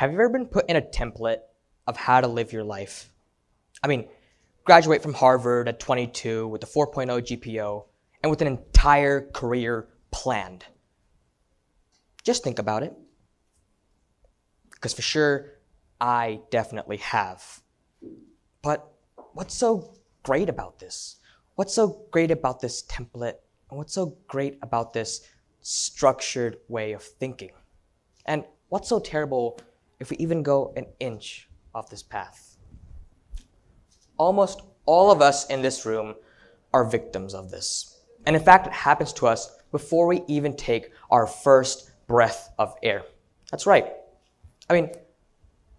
Have you ever been put in a template of how to live your life? I mean, graduate from Harvard at 22 with a 4.0 GPA and with an entire career planned. Just think about it. Because for sure, I definitely have. But what's so great about this? What's so great about this template? And what's so great about this structured way of thinking? And what's so terrible if we even go an inch off this path? Almost all of us in this room are victims of this. And in fact, it happens to us before we even take our first breath of air. That's right. I mean,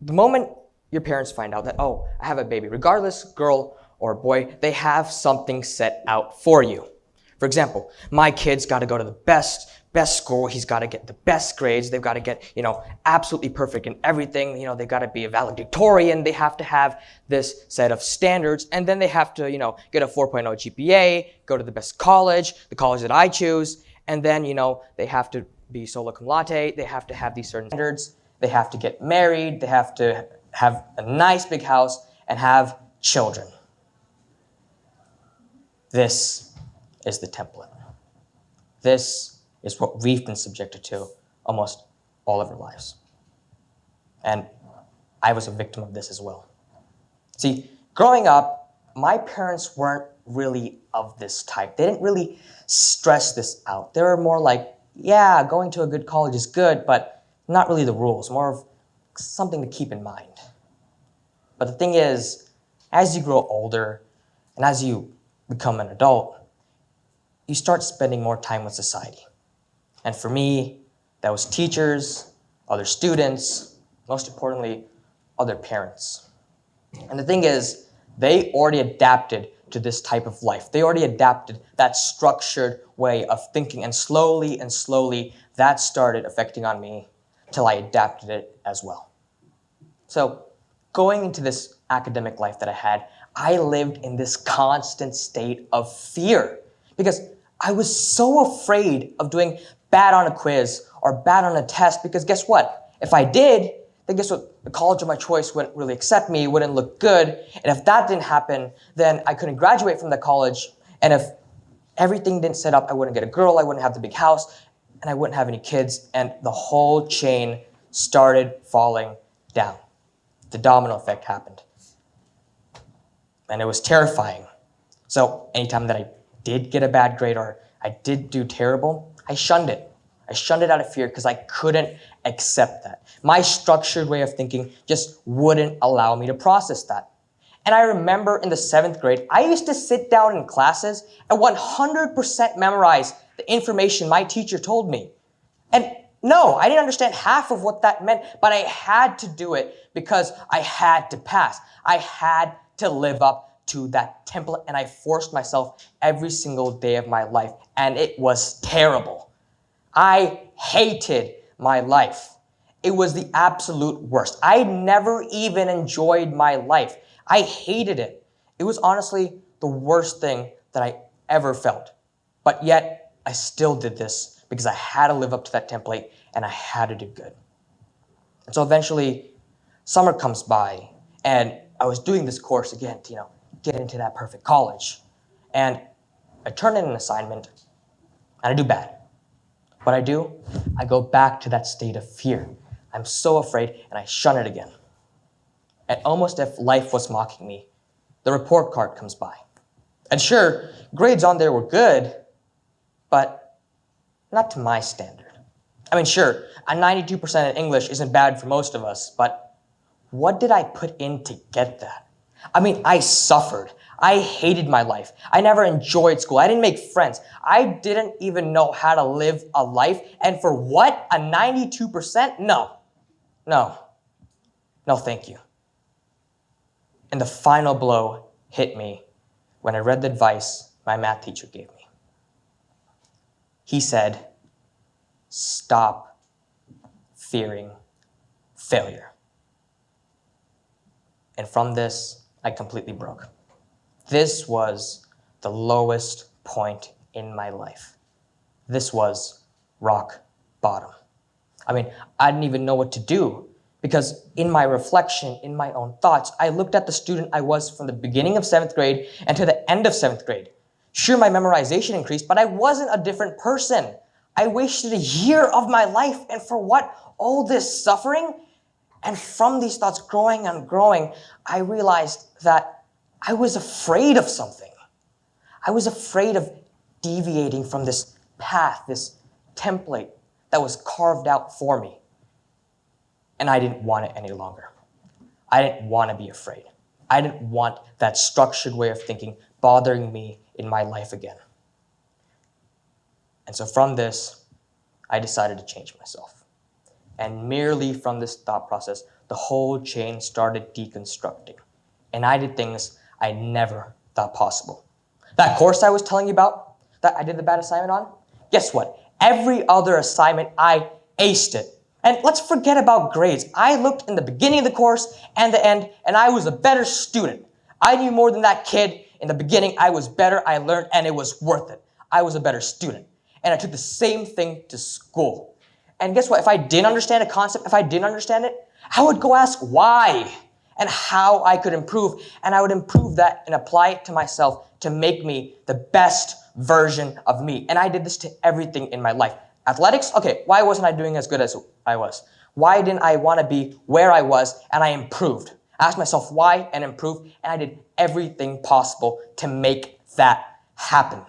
the moment your parents find out that, oh, I have a baby, regardless, girl or boy, they have something set out for you. For example, my kid's got to go to the best school. He's got to get the best grades. They've got to get, absolutely perfect in everything. They've got to be a valedictorian. They have to have this set of standards. And then they have to, get a 4.0 GPA, go to the best college, the college that I choose. And then, they have to be summa cum laude. They have to have these certain standards. They have to get married. They have to have a nice big house and have children. This is the template. This is what we've been subjected to almost all of our lives. And I was a victim of this as well. See, growing up, my parents weren't really of this type. They didn't really stress this out. They were more like, yeah, going to a good college is good, but not really the rules, more of something to keep in mind. But the thing is, as you grow older and as you become an adult, you start spending more time with society. And for me, that was teachers, other students, most importantly, other parents. And the thing is, they already adapted to this type of life. They already adapted that structured way of thinking. And slowly, that started affecting on me till I adapted it as well. So going into this academic life that I had, I lived in this constant state of fear because I was so afraid of doing bad on a quiz or bad on a test because guess what? If I did, then guess what? The college of my choice wouldn't really accept me, wouldn't look good. And if that didn't happen, then I couldn't graduate from the college. And if everything didn't set up, I wouldn't get a girl, I wouldn't have the big house, and I wouldn't have any kids. And the whole chain started falling down. The domino effect happened. And it was terrifying. So anytime that I did get a bad grade or I did do terrible, I shunned it. I shunned it out of fear because I couldn't accept that. My structured way of thinking just wouldn't allow me to process that. And I remember in the 7th grade, I used to sit down in classes and 100% memorize the information my teacher told me. And no, I didn't understand half of what that meant, but I had to do it because I had to pass. I had to live up to that template, and I forced myself every single day of my life, and it was terrible. I hated my life. It was the absolute worst. I never even enjoyed my life. I hated it. It was honestly the worst thing that I ever felt. But yet, I still did this because I had to live up to that template and I had to do good. And so eventually, summer comes by and I was doing this course again to, get into that perfect college. And I turn in an assignment and I do bad. What I do, I go back to that state of fear. I'm so afraid and I shun it again. And almost if life was mocking me, the report card comes by. And sure, grades on there were good, but not to my standard. I mean, sure, a 92% in English isn't bad for most of us, but what did I put in to get that? I mean, I suffered. I hated my life. I never enjoyed school. I didn't make friends. I didn't even know how to live a life. And for what? A 92%? No, thank you. And the final blow hit me when I read the advice my math teacher gave me. He said, stop fearing failure. And from this, I completely broke. This was the lowest point in my life. This was rock bottom. I mean, I didn't even know what to do Because in my reflection, in my own thoughts, I looked at the student I was from the beginning of 7th grade and to the end of 7th grade. Sure, my memorization increased, but I wasn't a different person. I wasted a year of my life, and for what? All this suffering? And from these thoughts growing and growing, I realized that I was afraid of something. I was afraid of deviating from this path, this template that was carved out for me. And I didn't want it any longer. I didn't want to be afraid. I didn't want that structured way of thinking bothering me in my life again. And so from this, I decided to change myself. And merely from this thought process, the whole chain started deconstructing. And I did things I never thought possible. That course I was telling you about, that I did the bad assignment on, guess what? Every other assignment, I aced it. And let's forget about grades. I looked in the beginning of the course and the end, and I was a better student. I knew more than that kid. In the beginning, I was better, I learned, and it was worth it. I was a better student. And I took the same thing to school. And guess what? If I didn't understand a concept, if I didn't understand it, I would go ask why and how I could improve. And I would improve that and apply it to myself to make me the best version of me. And I did this to everything in my life. Athletics, okay, why wasn't I doing as good as I was? Why didn't I want to be where I was? And I improved. I asked myself why and improved, and I did everything possible to make that happen.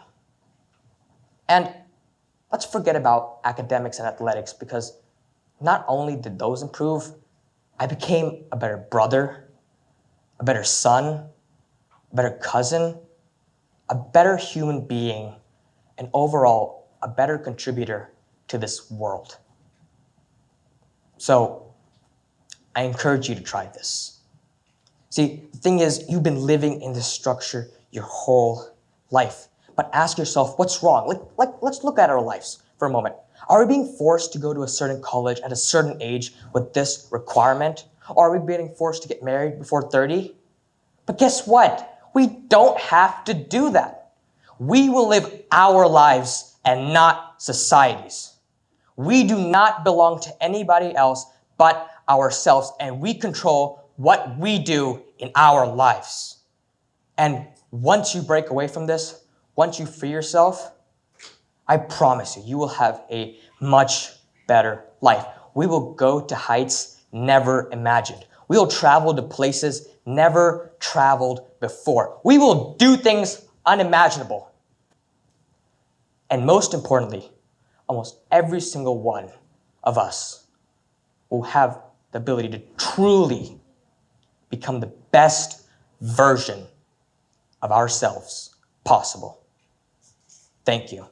And let's forget about academics and athletics, because not only did those improve, I became a better brother, a better son, a better cousin, a better human being, and overall, a better contributor to this world. So, I encourage you to try this. See, the thing is, you've been living in this structure your whole life. But ask yourself, what's wrong? Let's look at our lives for a moment. Are we being forced to go to a certain college at a certain age with this requirement? Or are we being forced to get married before 30? But guess what? We don't have to do that. We will live our lives and not society's. We do not belong to anybody else but ourselves, and we control what we do in our lives. And once you break away from this, once you free yourself, I promise you, you will have a much better life. We will go to heights never imagined. We will travel to places never traveled before. We will do things unimaginable. And most importantly, almost every single one of us will have the ability to truly become the best version of ourselves possible. Thank you.